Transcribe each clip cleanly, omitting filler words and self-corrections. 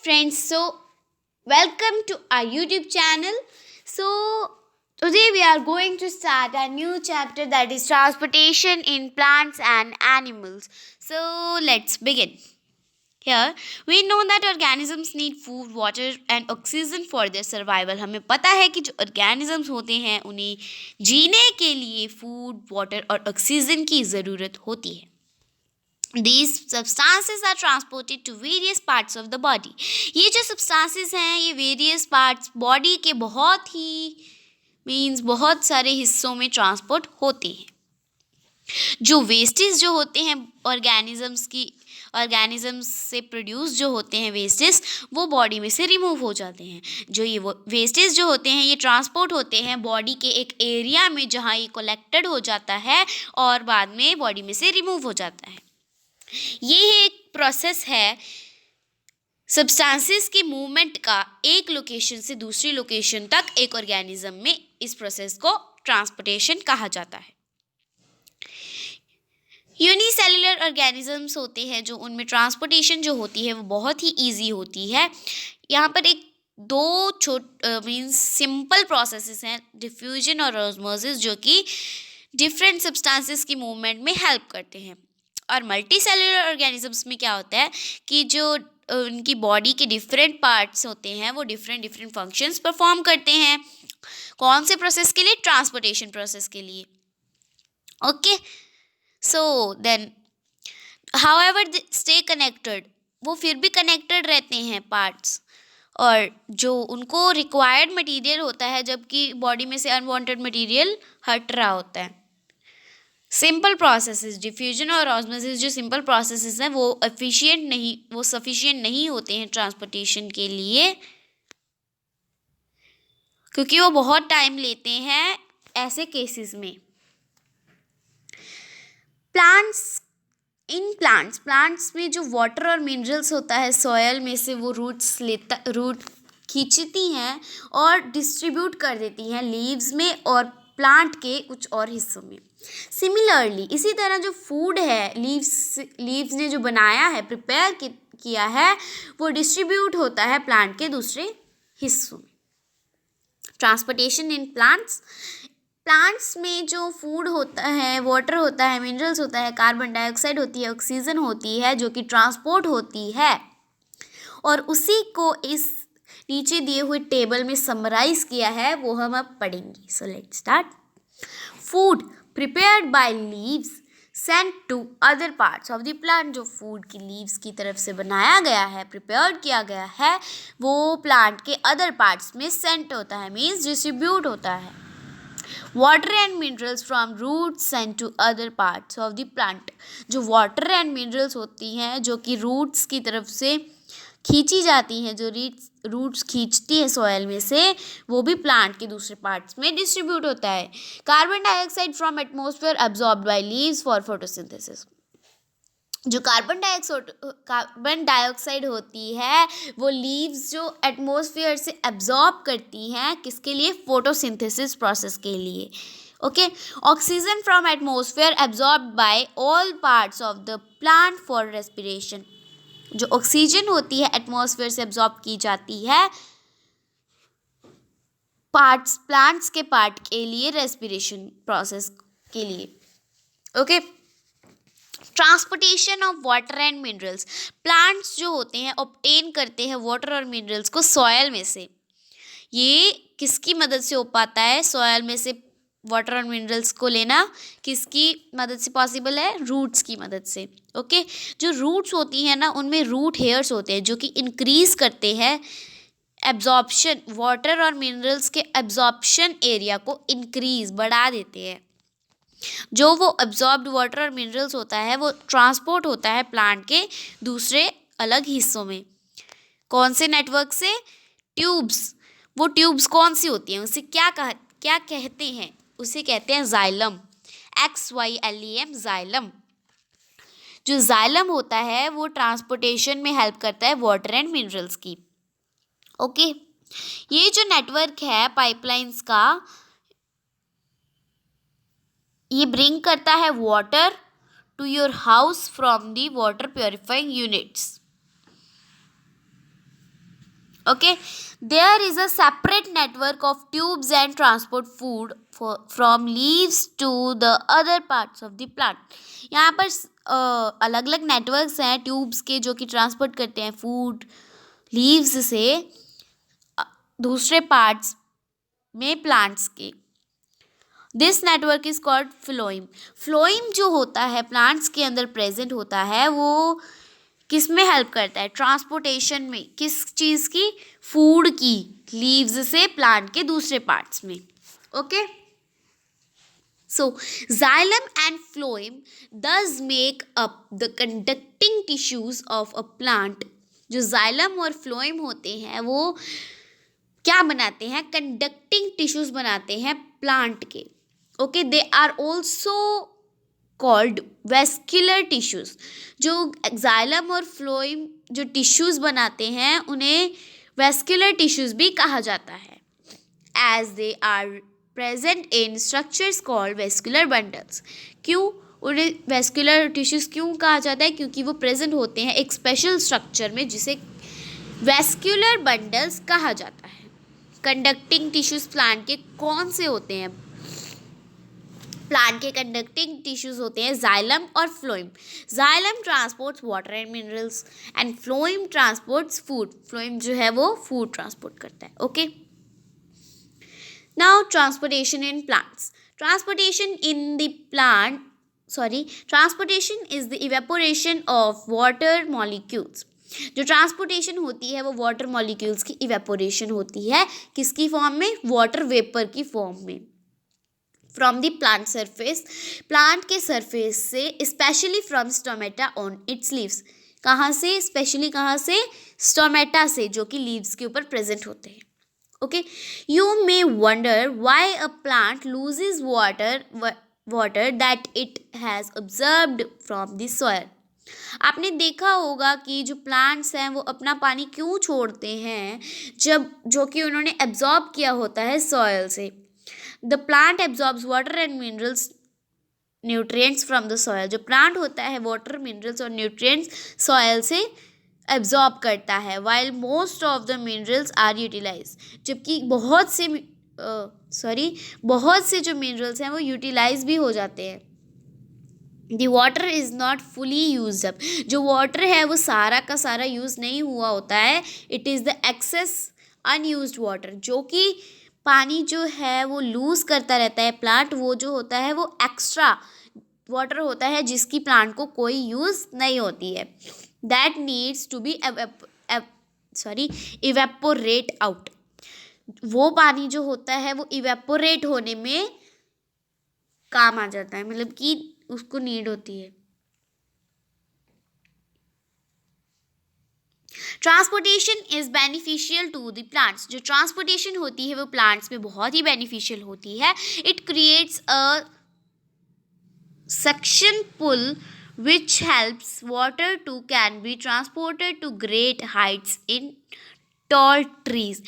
friends, welcome to our YouTube channel. Today we are going to start a new chapter, that is transportation in plants and animals. So let's begin. Here we know that organisms need food, water and oxygen for their survival. हमें पता है कि जो organisms होते हैं उन्हें जीने के लिए food, water और oxygen की ज़रूरत होती है. These substances are transported to various parts of the body. ये जो substances हैं ये various parts body के बहुत सारे हिस्सों में ट्रांसपोर्ट होते हैं. जो वेस्टेज जो होते हैं ऑर्गेनिजम्स से प्रोड्यूस जो होते हैं वेस्टेज, वो बॉडी में से रिमूव हो जाते हैं. जो ये वेस्टेज जो होते हैं ये ट्रांसपोर्ट होते हैं बॉडी के एक एरिया में जहाँ ये कलेक्टेड हो जाता है और बाद में बॉडी में से रिमूव हो जाता है. ये एक प्रोसेस है सब्सटेंसेस के मूवमेंट का एक लोकेशन से दूसरी लोकेशन तक एक ऑर्गेनिज्म में. इस प्रोसेस को ट्रांसपोर्टेशन कहा जाता है. यूनिसेलुलर ऑर्गेनिजम्स होते हैं जो उनमें ट्रांसपोर्टेशन जो होती है वो बहुत ही इजी होती है. यहाँ पर दो सिंपल प्रोसेसेस हैं, डिफ्यूजन और ऑस्मोसिस, जो कि डिफरेंट सब्सटेंसेस की मूवमेंट में हेल्प करते हैं. और मल्टी सेलुलर ऑर्गेनिजम्स में क्या होता है कि जो उनकी बॉडी के डिफरेंट पार्ट्स होते हैं वो डिफरेंट फंक्शंस परफॉर्म करते हैं. कौन से प्रोसेस के लिए? ट्रांसपोर्टेशन प्रोसेस के लिए. Okay, so then however they stay connected, वो फिर भी कनेक्टेड रहते हैं पार्ट्स, और जो उनको रिक्वायर्ड मटेरियल होता है जबकि बॉडी में से अनवांटेड मटेरियल हट रहा होता है. सिंपल प्रोसेसेस डिफ्यूजन और ऑस्मोसिस जो सिंपल प्रोसेसेस हैं वो सफिशिएंट नहीं होते हैं ट्रांसपोर्टेशन के लिए, क्योंकि वो बहुत टाइम लेते हैं ऐसे केसेस में. प्लांट्स में जो वाटर और मिनरल्स होता है सॉयल में से वो रूट खींचती हैं और डिस्ट्रीब्यूट कर देती हैं लीव्स में और प्लांट के कुछ और हिस्सों में. सिमिलरली इसी तरह जो फूड है लीव्स ने जो बनाया है, प्रिपेयर किया है, वो डिस्ट्रीब्यूट होता है प्लांट के दूसरे हिस्सों में. ट्रांसपोर्टेशन इन प्लांट्स में जो फूड होता है, वाटर होता है, मिनरल्स होता है, कार्बन डाइऑक्साइड होती है, ऑक्सीजन होती है, जो कि ट्रांसपोर्ट होती है, और उसी को इस नीचे दिए हुए टेबल में समराइज किया है, वो हम अब पढ़ेंगे. So let's start. Food prepared by leaves sent to other parts of the plant. जो फूड की लीव्स की तरफ से बनाया गया है, प्रिपेयर किया गया है, वो प्लांट के अदर पार्ट्स में सेंट होता है, मीन्स डिस्ट्रीब्यूट होता है. Water and minerals from roots sent to other parts of the plant. जो वाटर एंड मिनरल्स होती हैं जो कि रूट्स की तरफ से खींची जाती हैं, जो रूट्स खींचती है सॉयल में से, वो भी प्लांट के दूसरे पार्ट्स में डिस्ट्रीब्यूट होता है. Carbon dioxide from atmosphere absorbed by leaves for photosynthesis. जो कार्बन डाइऑक्साइड होती है वो लीव्स जो एटमॉस्फेयर से एब्जॉर्ब करती हैं, किसके लिए? फोटोसिंथेसिस प्रोसेस के लिए. Okay. Oxygen from atmosphere absorbed bye all parts of the plant for respiration. जो ऑक्सीजन होती है एटमॉस्फेयर से एब्जॉर्ब की जाती है प्लांट्स के पार्ट के लिए, रेस्पिरेशन प्रोसेस के लिए. Okay. Transportation of water and minerals. Plants जो होते हैं ऑब्टेन करते हैं वाटर और मिनरल्स को सॉयल में से. ये किसकी मदद से हो पाता है? सॉयल में से वाटर और मिनरल्स को लेना किसकी मदद से पॉसिबल है? रूट्स की मदद से. ओके. जो रूट्स होती हैं ना, उनमें रूट हेयर्स होते हैं जो कि इंक्रीज करते हैं एब्जॉर्प्शन, वाटर और मिनरल्स के एब्जॉर्प्शन एरिया को बढ़ा देते हैं. जो वो एब्जॉर्ब्ड वाटर और मिनरल्स होता है वो ट्रांसपोर्ट होता है प्लांट के दूसरे अलग हिस्सों में. कौन से नेटवर्क से? ट्यूब्स. वो ट्यूब्स कौन सी होती हैं? उसे क्या कहते हैं? उसे कहते हैं जाइलम. XYLEM, xylem. जो जाइलम होता है वो ट्रांसपोर्टेशन में हेल्प करता है वाटर एंड मिनरल्स की. ओके. ये जो नेटवर्क है पाइपलाइंस का, ये ब्रिंग करता है water to your house from the water purifying units. Okay, there is a separate network of tubes and transport food from leaves to the other parts of the plant. यहाँ पर अलग अलग networks हैं tubes के जो कि transport करते हैं फूड लीव्स से दूसरे पार्ट्स में प्लांट्स के. This network is called phloem. Phloem जो होता है प्लांट्स के अंदर प्रेजेंट होता है वो किस में हेल्प करता है? ट्रांसपोर्टेशन में. किस चीज़ की? फूड की, लीव्स से प्लांट के दूसरे पार्ट्स में. Okay, so xylem and phloem thus make up the conducting tissues of a plant. जो xylem और phloem होते हैं वो क्या बनाते हैं? कंडक्टिंग टिश्यूज बनाते हैं प्लांट के. Okay, they are also called vascular tissues. जो एक्साइलम और फ्लोइम जो टिश्यूज बनाते हैं उन्हें वेस्क्यूलर टिश्यूज भी कहा जाता है, as they are present in structures called vascular bundles. क्यों उन्हें वेस्क्यूलर टिश्यूज क्यों कहा जाता है? क्योंकि वो प्रेजेंट होते हैं एक स्पेशल स्ट्रक्चर में जिसे वेस्क्यूलर बंडल्स कहा जाता है. कंडक्टिंग टिश्यूज प्लांट के कौन से होते हैं? प्लांट के कंडक्टिंग टिश्यूज होते हैं जाइलम और phloem. Xylem transports water and minerals and phloem transports food. Phloem जो है वो फूड ट्रांसपोर्ट करता है. Okay, now transportation in plants. Transportation is the evaporation of water molecules. जो ट्रांसपोर्टेशन होती है वो वाटर मॉलिक्यूल्स की इवेपोरेशन होती है. किसकी फॉर्म में? वाटर वेपर की फॉर्म में. From the plant surface, plant के सरफेस से, specially from stomata on it's leaves. कहाँ से? स्पेशली कहाँ से? स्टोमेटा से, जो कि लीव्स के ऊपर प्रेजेंट होते हैं. Okay, you may wonder why a plant loses water that it has observed from the soil. आपने देखा होगा कि जो प्लांट्स हैं वो अपना पानी क्यों छोड़ते हैं जो कि उन्होंने एब्जॉर्ब किया होता है सॉइल से. The plant absorbs water and minerals nutrients from the soil. जो प्लांट होता है वाटर मिनरल्स और न्यूट्रिएंट्स सॉइल से एब्जॉर्ब करता है. While most of the minerals are utilize. जबकि बहुत से जो मिनरल्स हैं वो यूटिलाइज भी हो जाते हैं. The water is not fully use up. जो वाटर है वो सारा का सारा यूज़ नहीं हुआ होता है. It is the excess unused water. जो कि पानी जो है वो लूज़ करता रहता है प्लांट, वो जो होता है वो एक्स्ट्रा वाटर होता है जिसकी प्लांट को कोई यूज़ नहीं होती है. That needs to be evaporate out. वो पानी जो होता है वो इवेपोरेट होने में काम आ जाता है, मतलब कि उसको नीड होती है. Transportation is beneficial to the plants. जो ट्रांसपोर्टेशन होती है वो प्लांट्स में बहुत ही बेनिफिशियल होती है. It creates a suction pull which helps water to can be transported to great heights in tall trees.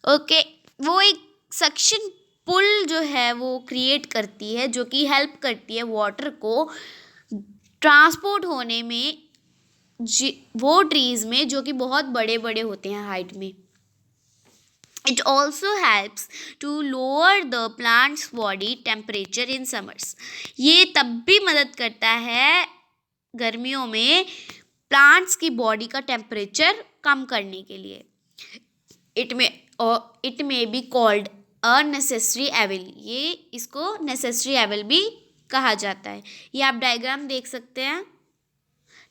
Okay, वो एक सक्शन पुल जो है वो क्रिएट करती है जो कि हेल्प करती है वाटर को ट्रांसपोर्ट होने में वो ट्रीज में जो कि बहुत बड़े बड़े होते हैं हाइट में. It also helps to lower the plant's body temperature in summers. ये तब भी मदद करता है गर्मियों में प्लांट्स की बॉडी का टेम्परेचर कम करने के लिए. It may be called a necessary evil. ये इसको नेसेसरी एविल भी कहा जाता है. ये आप डायग्राम देख सकते हैं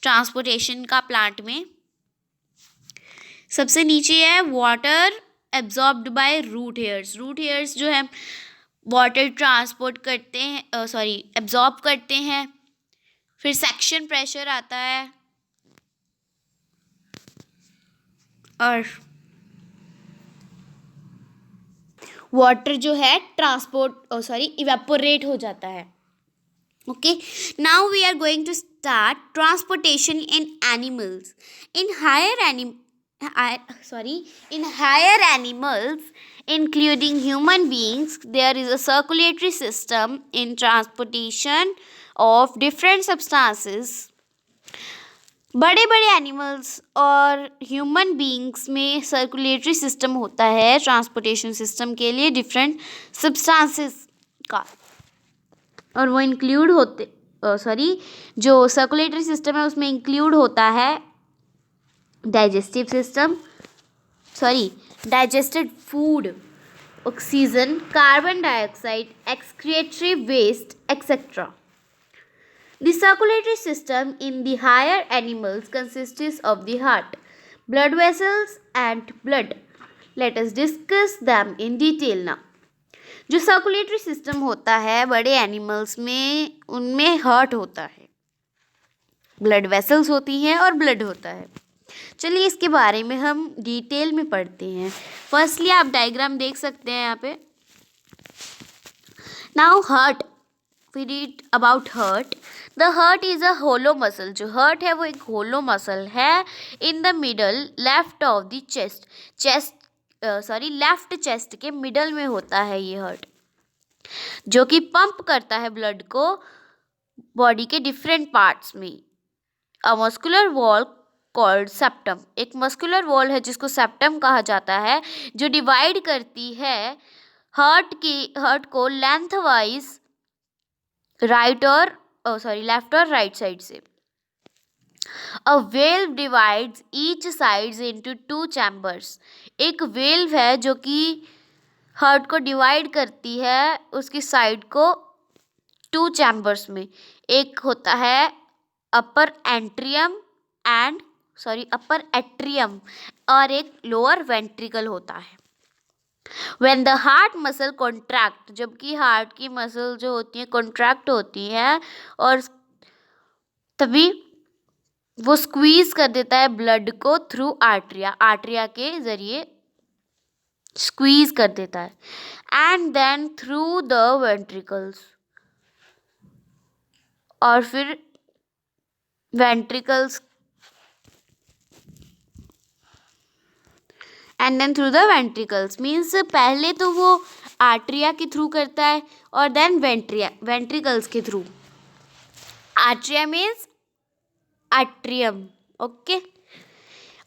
ट्रांसपोर्टेशन का प्लांट में. सबसे नीचे है water absorbed by root hairs. Root hairs जो है वाटर ट्रांसपोर्ट करते हैं, एब्जॉर्ब करते हैं. फिर सेक्शन प्रेशर आता है और वाटर जो है इवेपोरेट हो जाता है. Okay, now we are going to start transportation in animals. In higher animals, including human beings, there is a circulatory system in transportation of different substances. बड़े बड़े एनिमल्स और ह्यूमन बीइंग्स में circulatory system होता है transportation system के लिए different substances का, और वो इंक्लूड होते जो सर्कुलेटरी सिस्टम है उसमें इंक्लूड होता है digestive system, digested food, oxygen, carbon dioxide, excretory waste, etc. The circulatory system in the higher animals consists of the heart, blood vessels, and blood. Let us discuss them in detail now. जो circulatory system होता है बड़े animals में, उनमें heart होता है, blood vessels होती हैं और ब्लड होता है। चलिए इसके बारे में हम डिटेल में पढ़ते हैं। फर्स्टली आप डायग्राम देख सकते हैं यहाँ पे। Now heart, we read about heart. The heart is a hollow muscle. जो हार्ट है वो एक होलो मसल है in the middle left of the left chest के मिडल में होता है ये हार्ट, जो कि पंप करता है ब्लड को बॉडी के डिफरेंट पार्ट्स में। A muscular wall called septum, एक मस्कुलर वॉल है जिसको सेप्टम कहा जाता है, जो डिवाइड करती है हार्ट को लेंथ वाइज लेफ्ट और राइट साइड से। A valve divides each sides into 2 chambers, एक वेल्व है जो कि हार्ट को डिवाइड करती है उसकी साइड को 2 चैम्बर्स में। एक होता है अपर एट्रियम और एक लोअर वेंट्रिकल होता है। When the heart muscle contract, जबकि हार्ट की मसल जो होती है कॉन्ट्रैक्ट होती है और तभी वो स्क्वीज कर देता है ब्लड को थ्रू आर्टरिया के जरिए स्क्वीज कर देता है, and then through the ventricles, और फिर ventricles and then through the ventricles means पहले तो वो आर्टरिया के थ्रू करता है और देन वेंट्रिकल्स के through. Atria means atrium. Okay.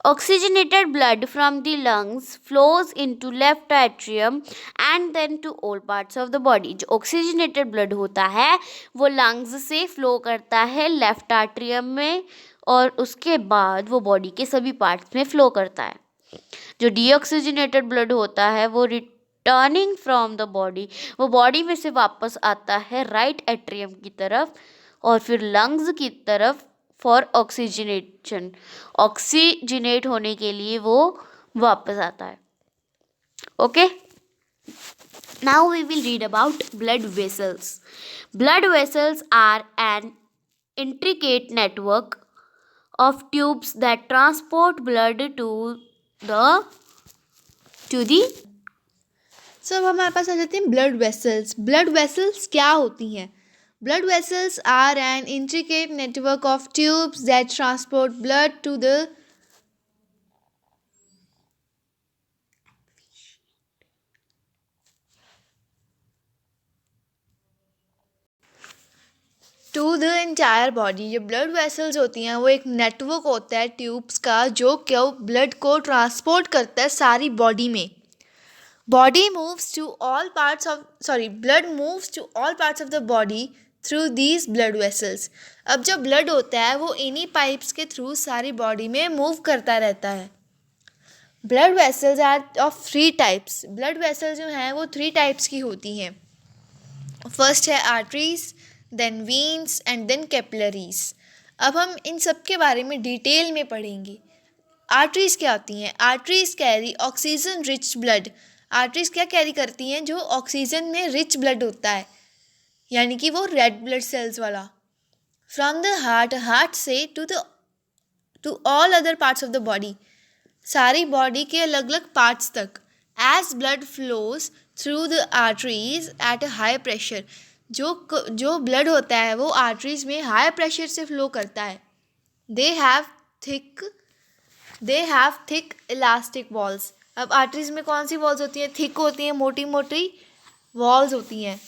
Oxygenated blood from the lungs flows into left atrium and then to all parts of the body. जो oxygenated blood होता है वो lungs से flow करता है left atrium में और उसके बाद वो body के सभी parts में flow करता है। जो deoxygenated blood होता है वो रिटर्निंग फ्रॉम द बॉडी, वो बॉडी में से वापस आता है राइट एट्रियम की तरफ और फिर लंग्स की तरफ फॉर ऑक्सीजनेशन, ऑक्सीजनेट होने के लिए वो वापस आता है। Okay, now we will read about blood vessels. Blood vessels are an intricate network of tubes that transport blood to the so अब हमारे पास आ जाते हैं ब्लड वेसल्स। ब्लड वेसल्स क्या होती हैं? Blood vessels are an intricate network of tubes that transport blood to the entire body. जो blood vessels होती हैं वो एक नेटवर्क होता है ट्यूब्स का जो क्यों ब्लड को ट्रांसपोर्ट करता है सारी बॉडी में। blood moves to all parts of the body through these blood vessels. अब जो ब्लड होता है वो इन्हीं पाइप्स के थ्रू सारी बॉडी में मूव करता रहता है। Blood vessels are of 3 types. Blood vessels जो हैं वो 3 टाइप्स की होती हैं। फर्स्ट है arteries, then veins and then capillaries. अब हम इन सब के बारे में डिटेल में पढ़ेंगे। आर्टरीज क्या होती हैं? Arteries carry oxygen rich blood. Arteries क्या कैरी करती हैं? जो ऑक्सीजन में रिच ब्लड होता है, यानी कि वो रेड ब्लड सेल्स वाला, फ्रॉम द हार्ट से to all other parts of the body, सारी बॉडी के अलग अलग पार्ट्स तक। As blood flows through the arteries at a high pressure. जो ब्लड होता है वो आर्टरीज में हाई प्रेशर से फ्लो करता है। They have thick elastic walls. अब आर्टरीज में कौन सी वॉल्स होती हैं? थिक होती हैं, मोटी मोटी वॉल्स होती हैं।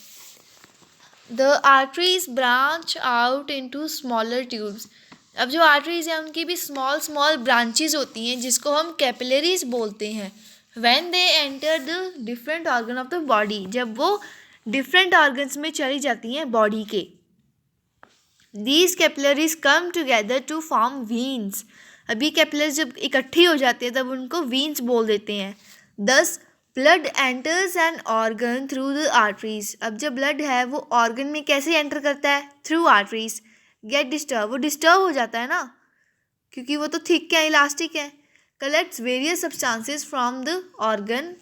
The arteries branch out into smaller tubes. अब जो आर्टरीज हैं उनकी भी स्मॉल स्मॉल ब्रांचेज होती हैं जिसको हम कैपिलरीज बोलते हैं। When they enter the different organ of the body, जब वो डिफरेंट ऑर्गन्स में चली जाती हैं बॉडी के। These capillaries come together to form veins. अभी कैपिलरीज जब इकट्ठी हो जाती है तब उनको वीन्स बोल देते हैं। दस blood enters an organ through the arteries. अब जब ब्लड है वो ऑर्गन में कैसे एंटर करता है? Through arteries. गेट डिस्टर्ब, वो डिस्टर्ब हो जाता है ना, क्योंकि वो तो थिक है, इलास्टिक है। Collects various substances from the organ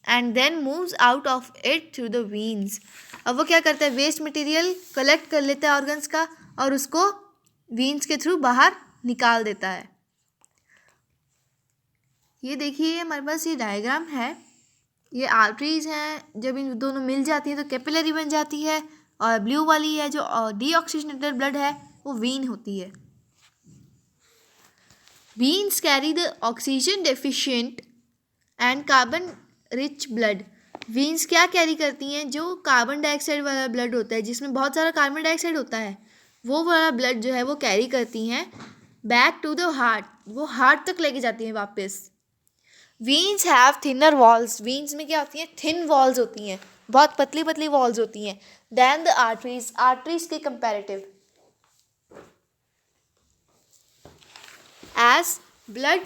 and then moves out of it through the veins. अब वो क्या करता है? वेस्ट मटेरियल कलेक्ट कर लेता है ऑर्गन्स का और उसको वीन्स के थ्रू बाहर निकाल देता है। ये देखिए हमारे पास ये डायग्राम है, ये आर्टरीज हैं, जब इन दोनों मिल जाती है तो कैपिलरी बन जाती है, और ब्लू वाली है जो डीऑक्सीजनेटेड ब्लड है वो वीन होती है। Veins carry the oxygen deficient and carbon rich blood. Veins क्या कैरी करती हैं? जो कार्बन डाइऑक्साइड वाला ब्लड होता है, जिसमें बहुत सारा कार्बन डाइऑक्साइड होता है, वो वाला ब्लड जो है वो कैरी करती हैं बैक टू द हार्ट, वो हार्ट तक लेके जाती हैं वापस। Veins have thinner walls. Veins में क्या होती हैं? थिन वॉल्स होती हैं, बहुत पतली पतली वॉल्स होती हैं देन द आर्टरीज, आर्टरीज के comparative. As blood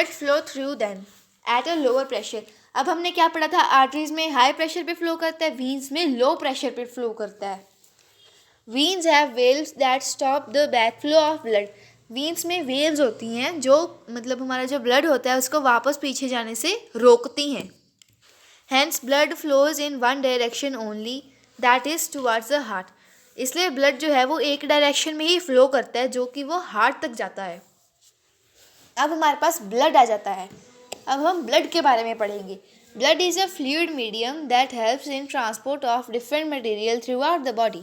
flow through them at a lower pressure. अब हमने क्या पढ़ा था? आर्टरीज में हाई प्रेशर पे फ्लो करता है, वीन्स में लो प्रेशर पे फ्लो करता है। Veins have valves that stop the back flow of blood. Veins में वेव्स होती हैं जो मतलब हमारा जो ब्लड होता है उसको वापस पीछे जाने से रोकती हैं। Hence blood flows in one direction only, that is towards the heart. इसलिए ब्लड जो है वो एक डायरेक्शन में ही फ्लो करता है, जो कि वो हार्ट तक जाता है। अब हमारे पास ब्लड आ जाता है। अब हम ब्लड के बारे में पढ़ेंगे। Blood is a fluid medium that helps in transport of different material through out the body.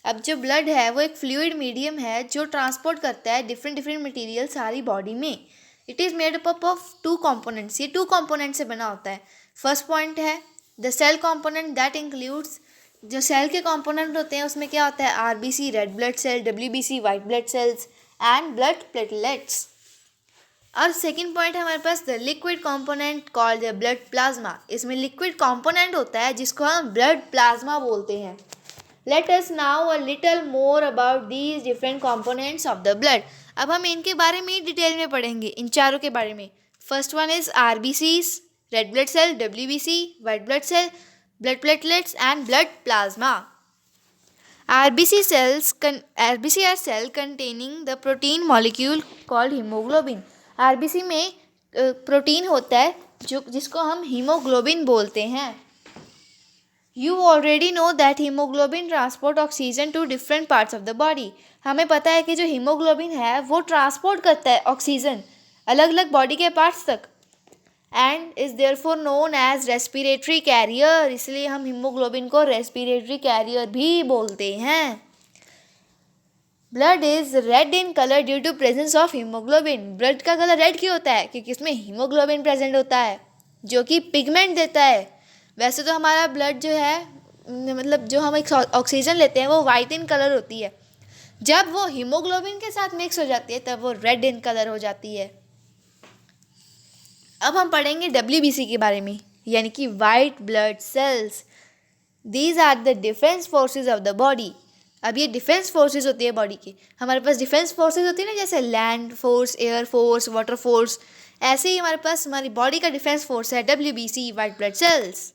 अब जो ब्लड है वो एक फ्लूइड मीडियम है जो ट्रांसपोर्ट करता है डिफरेंट मटेरियल सारी बॉडी में। It is made up of two components. ये टू कंपोनेंट से बना होता है। फर्स्ट पॉइंट है the cell component, that includes, जो सेल के कंपोनेंट होते हैं उसमें क्या होता है? RBC red blood cell, WBC white blood cells and blood platelets. और सेकेंड पॉइंट है हमारे पास the liquid component called the blood plasma. इसमें लिक्विड कंपोनेंट होता है जिसको हम ब्लड प्लाज्मा बोलते हैं। Let us now a little more about these different components of the blood. अब हम इनके बारे में डिटेल में पढ़ेंगे, इन चारों के बारे में। First one is RBCs, red blood cell, WBC, white blood cell, blood platelets and blood plasma. RBC are cell containing the protein molecule called hemoglobin। RBC में प्रोटीन होता है जिसको हम हीमोग्लोबिन बोलते हैं। You already know that hemoglobin transport oxygen to different parts of the body। हमें पता है कि जो हीमोग्लोबिन है वो ट्रांसपोर्ट करता है ऑक्सीजन अलग अलग बॉडी के पार्ट्स तक, and is therefore known as respiratory carrier. इसलिए हम हीमोग्लोबिन को रेस्पिरेटरी कैरियर भी बोलते हैं। Blood is red in colour due to presence of haemoglobin. Blood का कलर रेड क्यों होता है? क्योंकि इसमें हीमोग्लोबिन प्रेजेंट होता है जो कि पिगमेंट देता है। वैसे तो हमारा ब्लड जो है मतलब जो हम एक ऑक्सीजन लेते हैं वो वाइट इन कलर होती है, जब वो हीमोग्लोबिन के साथ मिक्स हो जाती है तब वो रेड इन कलर हो जाती है। अब हम पढ़ेंगे WBC के बारे में, यानी कि white blood cells. These are the defence forces of the body. अब ये डिफेंस फोर्सेज होती है बॉडी की। हमारे पास डिफेंस फोर्सेज होती है ना, जैसे land force, air force, water force, ऐसे ही हमारे पास हमारी बॉडी का डिफेंस फोर्स है WBC, white blood cells.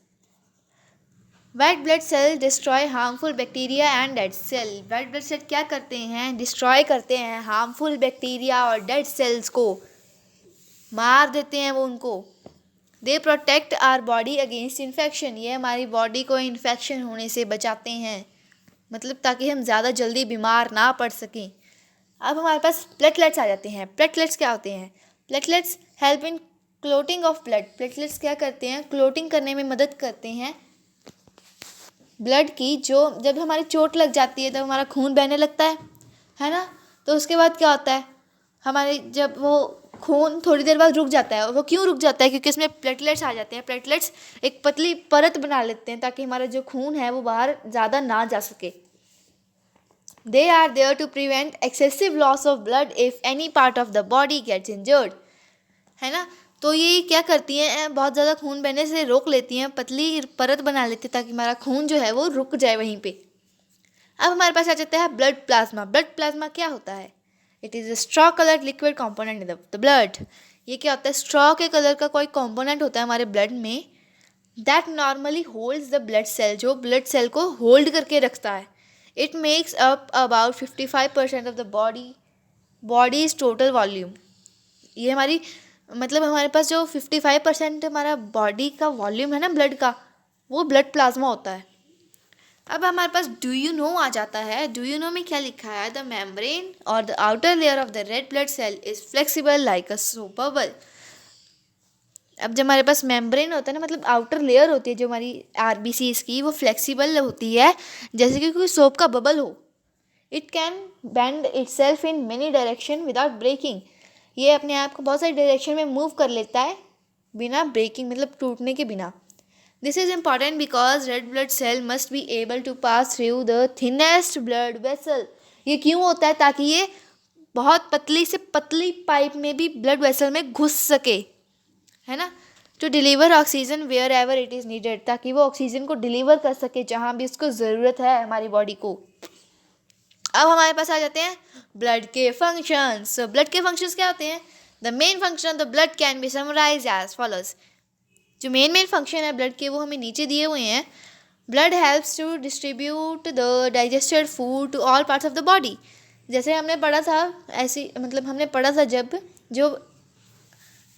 White blood cell destroy harmful bacteria and dead cell. White blood cell क्या करते हैं? डिस्ट्रॉय करते हैं हार्मफुल बैक्टीरिया और डेड सेल्स को, मार देते हैं वो उनको। They protect our body against infection. ये हमारी बॉडी को इन्फेक्शन होने से बचाते हैं, मतलब ताकि हम ज़्यादा जल्दी बीमार ना पड़ सकें। अब हमारे पास प्लेटलेट्स आ जाते हैं। प्लेटलेट्स क्या होते हैं? Platelets help in clotting of blood. Platelets क्या करते हैं? क्लोटिंग करने में मदद करते हैं ब्लड की। जो जब हमारी चोट लग जाती है तब हमारा खून बहने लगता है ना, तो उसके बाद क्या होता है? हमारे जब वो खून थोड़ी देर बाद रुक जाता है। वो क्यों रुक जाता है? क्योंकि इसमें प्लेटलेट्स आ जाते हैं। प्लेटलेट्स एक पतली परत बना लेते हैं ताकि हमारा जो खून है वो बाहर ज़्यादा ना जा सके। They are there to prevent excessive loss of blood if any part of the body gets injured. है ना, तो ये क्या करती हैं, बहुत ज़्यादा खून बहने से रोक लेती हैं, पतली परत बना लेती हैं ताकि हमारा खून जो है वो रुक जाए वहीं पे। अब हमारे पास आ जाता है ब्लड प्लाज्मा। ब्लड प्लाज्मा क्या होता है? It is a straw coloured liquid component in the blood. ये क्या होता है? स्ट्रॉ के कलर का कोई कॉम्पोनेंट होता है हमारे ब्लड में, that normally holds the blood cell, जो ब्लड सेल को होल्ड करके रखता है। It makes up about 55% of the body's total volume. ये हमारी मतलब हमारे पास जो 55% हमारा बॉडी का वॉल्यूम है ना ब्लड का, वो ब्लड प्लाज्मा होता है। अब हमारे पास डू यू नो आ जाता है। डू यू नो में क्या लिखा है? द मेम्ब्रेन और the outer layer of the red blood cell is flexible like a soap bubble. अब जब हमारे पास मेम्ब्रेन होता है ना, मतलब आउटर लेयर होती है जो हमारी आरबीसीज की, वो फ्लेक्सिबल होती है जैसे कि कोई सोप का बबल हो। It can bend itself in many direction without breaking. ये अपने आप को बहुत सारी डायरेक्शन में मूव कर लेता है बिना ब्रेकिंग, मतलब टूटने के बिना। This is important because red blood cell must be able to pass through the thinnest blood vessel. ये क्यों होता है? ताकि ये बहुत पतली से पतली पाइप में भी ब्लड वेसल में घुस सके, है ना, to deliver oxygen wherever it is needed, ताकि वो ऑक्सीजन को डिलीवर कर सके जहाँ भी उसको ज़रूरत है हमारी बॉडी को। अब हमारे पास आ जाते हैं ब्लड के फंक्शंस। ब्लड के फंक्शंस क्या होते हैं? The main function of the blood can be summarise as follows. जो मेन फंक्शन है ब्लड के वो हमें नीचे दिए हुए हैं। Blood helps to distribute the digested food to all parts of the body. जैसे हमने पढ़ा था, ऐसी मतलब हमने पढ़ा था जब जो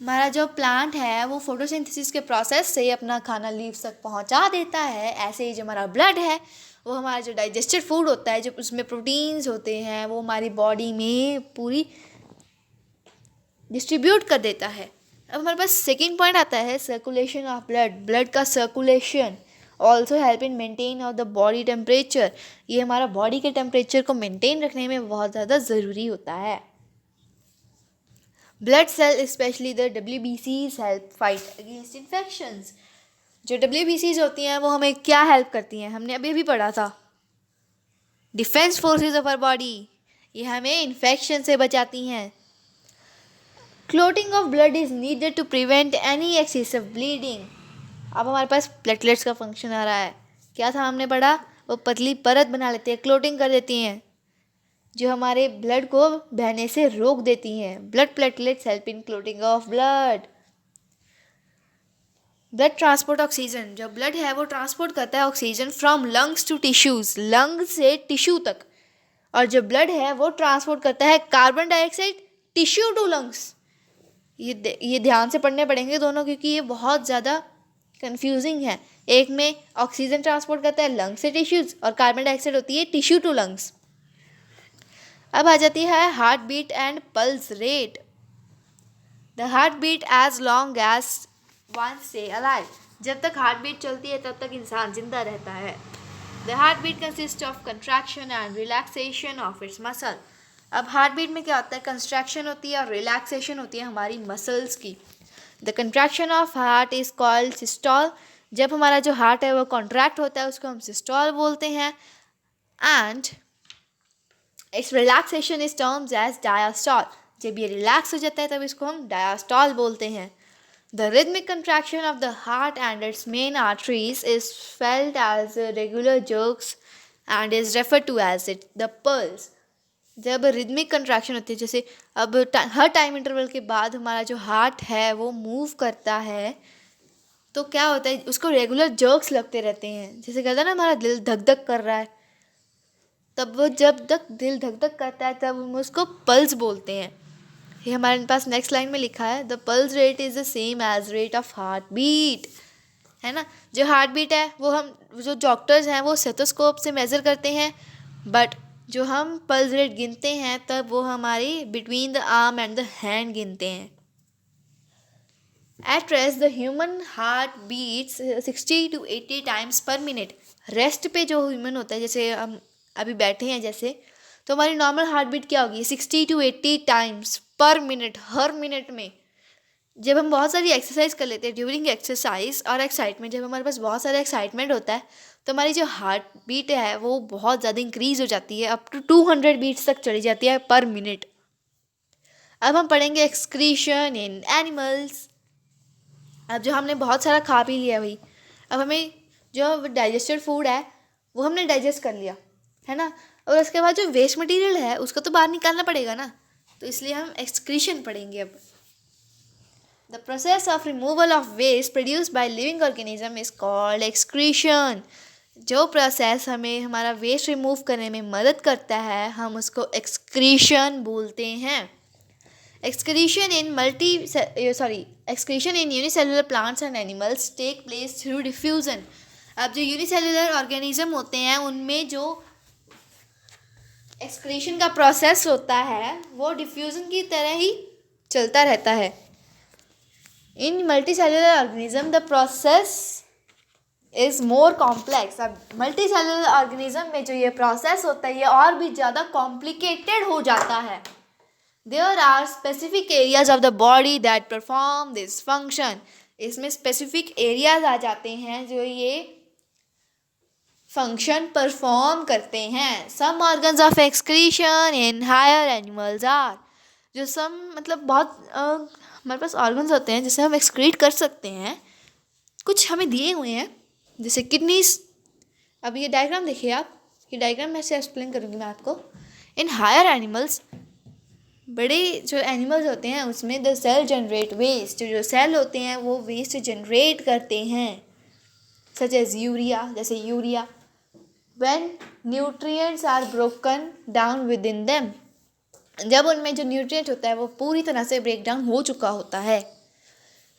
हमारा जो प्लांट है वो फोटोसिंथेसिस के प्रोसेस से अपना खाना लीव्स तक पहुंचा देता है, ऐसे ही जो हमारा ब्लड है वो हमारा जो डाइजेस्टेड फूड होता है, जो उसमें प्रोटीन्स होते हैं, वो हमारी बॉडी में पूरी डिस्ट्रीब्यूट कर देता है। अब हमारे पास सेकेंड पॉइंट आता है सर्कुलेशन ऑफ ब्लड। ब्लड का circulation also help in maintain of the body temperature. ये हमारा बॉडी के टेम्परेचर को मेंटेन रखने में बहुत ज़्यादा ज़रूरी होता है। Blood cell specially the WBCs help fight against infections. जो WBCs होती हैं वो हमें क्या हेल्प करती हैं? हमने अभी भी पढ़ा था, defence forces of our body. ये हमें इन्फेक्शन से बचाती हैं। Clotting of blood is needed to prevent any excessive bleeding. अब हमारे पास प्लेटलेट्स का फंक्शन आ रहा है। क्या था हमने पढ़ा? वो पतली परत बना लेती है, क्लोटिंग कर देती हैं, जो हमारे ब्लड को बहने से रोक देती हैं। Blood platelets help in clotting of blood. Blood transport oxygen. जो ब्लड है वो ट्रांसपोर्ट करता है oxygen from lungs to tissues, lung से टिश्यू तक। और जो ब्लड है वो ट्रांसपोर्ट करता है carbon dioxide tissue to lungs. ये ध्यान से पढ़ने पड़ेंगे दोनों, क्योंकि ये बहुत ज़्यादा कंफ्यूजिंग है। एक में ऑक्सीजन ट्रांसपोर्ट करता है लंग से टिश्यूज, और कार्बन डाइऑक्साइड होती है टिश्यू टू लंग्स। अब आ जाती है heart beat and pulse rate. The heart beat as long as one stay alive. जब तक हार्ट बीट चलती है तब तक इंसान जिंदा रहता है। The heart beat consist of contraction and relaxation of its muscle. अब हार्ट बीट में क्या होता है? कंस्ट्रैक्शन होती है और रिलैक्सेशन होती है हमारी मसल्स की। The contraction of heart is called systole. जब हमारा जो हार्ट है वो कॉन्ट्रैक्ट होता है उसको हम सिस्टोल बोलते हैं। And its relaxation is terms as diastole. जब ये रिलैक्स हो जाता है तब इसको हम डायस्टॉल बोलते हैं। The rhythmic contraction of the heart and its main arteries is felt as regular jerks and is referred to as the pulse. जब रिदमिक कंट्रैक्शन होती है, जैसे अब हर टाइम इंटरवल के बाद हमारा जो हार्ट है वो मूव करता है, तो क्या होता है? उसको रेगुलर जर्क्स लगते रहते हैं। जैसे कहता है ना हमारा दिल धक धक कर रहा है, तब वो जब तक दिल धक धक करता है तब हम उसको पल्स बोलते हैं। ये हमारे पास नेक्स्ट लाइन में लिखा है, the pulse rate is the same as rate of heart beat. है ना, जो हार्ट बीट है वो हम जो डॉक्टर्स हैं वो स्टेथोस्कोप से मेज़र करते हैं, बट जो हम पल्स रेट गिनते हैं तब वो हमारी between the arm and the hand गिनते हैं। At rest the human heart beats 60 to 80 times per minute. Rest पे जो ह्यूमन होता है, जैसे हम अभी बैठे हैं जैसे, तो हमारी नॉर्मल हार्ट बीट क्या होगी? 60 to 80 times per minute, her minute में। जब हम बहुत सारी एक्सरसाइज कर लेते हैं ड्यूरिंग एक्सरसाइज और एक्साइटमेंट, जब हमारे पास बहुत सारा एक्साइटमेंट होता है तो हमारी जो हार्ट बीट है वो बहुत ज़्यादा इंक्रीज़ हो जाती है, अप टू 200 बीट्स तक चली जाती है पर मिनट। अब हम पढ़ेंगे एक्सक्रीशन इन एनिमल्स। अब जो हमने बहुत सारा खा पी लिया भाई, अब हमें जो डाइजेस्टेड फूड है वो हमने डाइजेस्ट कर लिया है ना, और उसके बाद जो वेस्ट मटेरियल है उसको तो बाहर निकालना पड़ेगा ना, तो इसलिए हम एक्सक्रीशन पढ़ेंगे अब। The process of removal of waste produced by living organism is called excretion. जो प्रोसेस हमें हमारा वेस्ट रिमूव करने में मदद करता है हम उसको एक्सक्रीशन बोलते हैं। Excretion in unicellular plants and animals take place through diffusion। अब जो यूनिसेलुलर ऑर्गेनिज्म होते हैं उनमें जो एक्सक्रीशन का प्रोसेस होता है वो डिफ्यूजन की तरह ही चलता रहता है। In multicellular organism the process is more complex. अब मल्टीसेलुलर ऑर्गेनिज्म में जो ये प्रोसेस होता है ये और भी ज़्यादा कॉम्प्लिकेटेड हो जाता है। There are specific areas of the body that perform this function। इसमें specific areas आ जाते हैं जो ये function perform करते हैं। Some organs of excretion in higher animals are। जो some मतलब बहुत हमारे पास organs होते हैं जिसे हम excrete कर सकते हैं, कुछ हमें दिए हुए हैं जैसे किडनीज। अब ये डायग्राम देखिए आप, ये डायग्राम मैं से एक्सप्लेन करूँगी मैं आपको। इन हायर एनिमल्स, बड़े जो एनिमल्स होते हैं उसमें द सेल जनरेट वेस्ट। जो सेल होते हैं वो वेस्ट जनरेट करते हैं, सच एज यूरिया, जैसे urea. When nutrients are broken down within them, जब उनमें जो न्यूट्रिएंट होता है वो पूरी तरह से ब्रेक डाउन हो चुका होता है।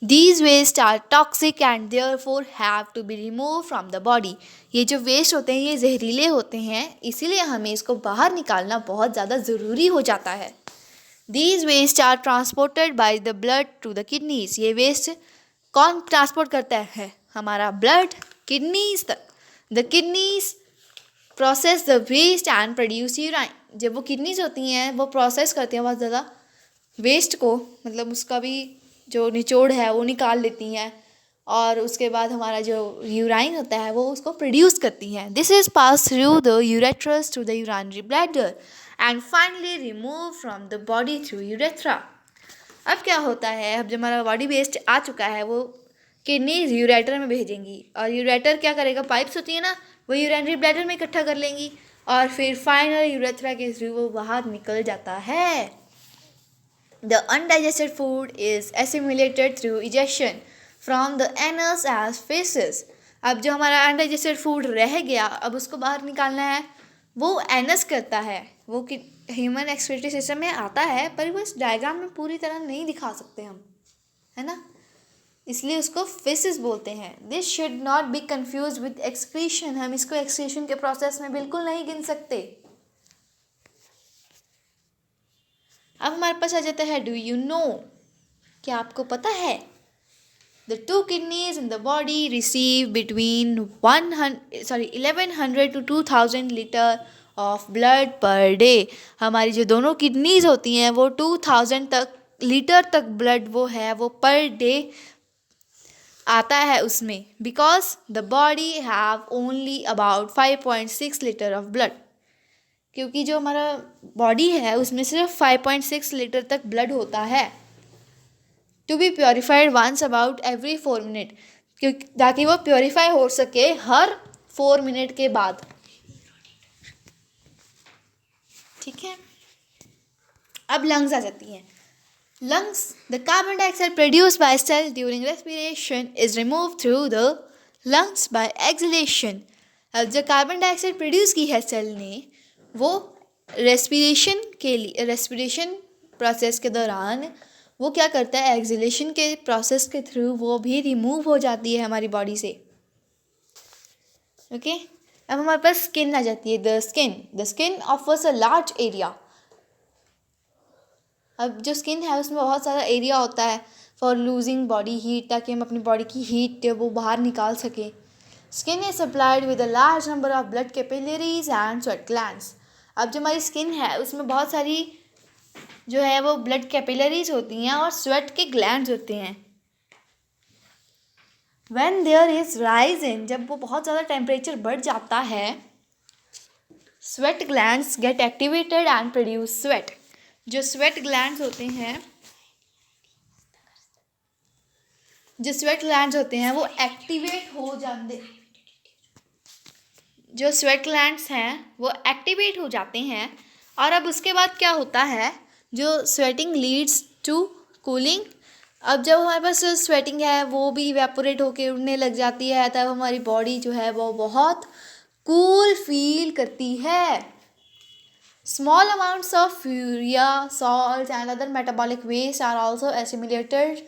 These waste are toxic and therefore have to be remove from the body. ये जो वेस्ट होते हैं ये जहरीले होते हैं, इसीलिए हमें इसको बाहर निकालना बहुत ज़्यादा ज़रूरी हो जाता है। These waste are transported by the blood to the kidneys। ये वेस्ट कौन ट्रांसपोर्ट करता है? हमारा ब्लड किडनीज तक। The kidneys process the waste and produce urine। जब वो किडनीज होती हैं वो प्रोसेस करती हैं बहुत ज़्यादा वेस्ट को, मतलब उसका भी जो निचोड़ है वो निकाल लेती हैं, और उसके बाद हमारा जो यूराइन होता है वो उसको प्रोड्यूस करती हैं। This is pass through the ureters to the urinary bladder and finally remove from the body through urethra. अब क्या होता है, अब जब हमारा बॉडी वेस्ट आ चुका है वो किडनीज यूरेटर में भेजेंगी, और यूरेटर क्या करेगा, पाइप्स होती है ना, वो यूरिनरी ब्लैडर में इकट्ठा कर लेंगी और फिर फाइनल यूरेथ्रा के थ्रू वो बाहर निकल जाता है। The undigested food is assimilated through ejection from the anus as faeces. अब जो हमारा अनडाइजेस्टेड फूड रह गया अब उसको बाहर निकालना है, वो एनस करता है, वो कि ह्यूमन एक्सक्रीटरी सिस्टम में आता है, पर वो इस डायग्राम में पूरी तरह नहीं दिखा सकते हम, है ना, इसलिए उसको फेसेस बोलते हैं। This should not be confuse with excretion. हम इसको एक्सक्रीशन के प्रोसेस में बिल्कुल नहीं गिन सकते। अब हमारे पास आ जाता है डू यू नो, क्या आपको पता है? The two kidneys in the body receive between 1100 to 2000 liter of blood per day। हमारी जो दोनों किडनीज होती हैं वो 2000 लीटर तक ब्लड वो है वो पर डे आता है उसमें, because the body have only about 5.6 litre of blood. क्योंकि जो हमारा बॉडी है उसमें सिर्फ 5.6 लीटर तक ब्लड होता है। To be purified once about every 4 minute, क्योंकि ताकि वो प्योरीफाई हो सके हर 4 मिनट के बाद, ठीक है। अब लंग्स आ जाती हैं। Lungs, the carbon dioxide produced by cell during respiration is remove through the lungs by exhalation. अब जो कार्बन डाइऑक्साइड प्रोड्यूस की है सेल ने वो रेस्पिरेशन प्रोसेस के दौरान वो क्या करता है, एक्सहेलेशन के प्रोसेस के थ्रू वो भी रिमूव हो जाती है हमारी बॉडी से, ओके। अब हमारे पास स्किन आ जाती है। The skin offers a large area. अब जो स्किन है उसमें बहुत सारा एरिया होता है फॉर लूजिंग बॉडी हीट, ताकि हम अपनी बॉडी की हीट वो बाहर निकाल सकें। Skin is supplied with a large number of blood capillaries and sweat glands. अब जो हमारी स्किन है उसमें बहुत सारी जो है वो ब्लड कैपिलरीज होती हैं और स्वेट के ग्लैंड्स होते हैं। When there is rise in, जब वो बहुत ज़्यादा टेम्परेचर बढ़ जाता है, sweat glands get activated and produce sweat. जो स्वेट ग्लैंड्स होते हैं वो एक्टिवेट हो जाते हैं और अब उसके बाद क्या होता है, जो स्वेटिंग लीड्स टू कूलिंग। अब जब हमारे पास स्वेटिंग है वो भी इवेपोरेट होके उड़ने लग जाती है, तब हमारी बॉडी जो है वो बहुत कूल फील करती है। Small amounts of urea, salt and other metabolic waste are also assimilated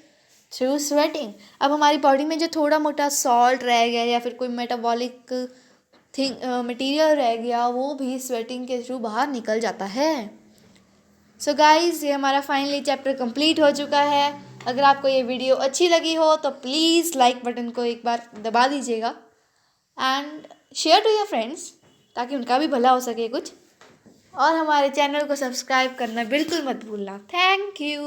through sweating. अब हमारी बॉडी में जो थोड़ा मोटा सॉल्ट रह गया या फिर कोई मेटाबॉलिक मटेरियल रह गया, वो भी स्वेटिंग के थ्रू बाहर निकल जाता है। सो गाइज, ये हमारा फाइनली चैप्टर कंप्लीट हो चुका है। अगर आपको ये वीडियो अच्छी लगी हो तो प्लीज़ लाइक बटन को एक बार दबा दीजिएगा and share to your friends, ताकि उनका भी भला हो सके कुछ। और हमारे चैनल को सब्सक्राइब करना बिल्कुल मत भूलना। Thank you.